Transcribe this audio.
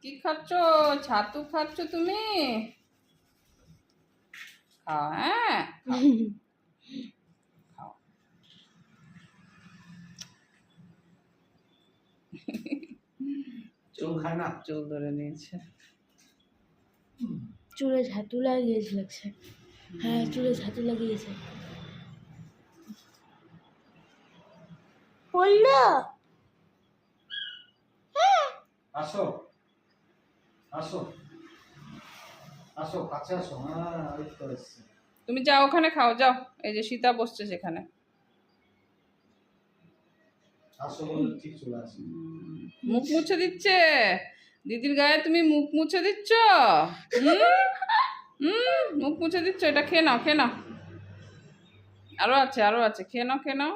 কি খাচ্ছ? ছাতু খাচ্ছ তুমি? খাও, হ্যাঁ খাও। চুল খায় না, চুল ধরে নিয়েছে। চুলে ছাতু লাগিয়েছে লাগছে। হ্যাঁ, চুলে ছাতু লাগিয়েছে। বললো আসো আসো আসো, কাছে আসো। হ্যাঁ, এই তো এসছে। তুমি যাও, ওখানে খাও, যাও। এই যে সীতা বসছে সেখানে। আসো বলে ঠিক চলে আসো। মুখ মুছে দিচ্ছে দিদির গায়ে, তুমি মুখ মুছে দিচ্ছ। মুখ মুছে দিচ্ছ। এটা খেয়ে নাও, খেয়ে নাও। আরো আছে, আরো আছে, খেয়ে নাও, খেয়ে নাও।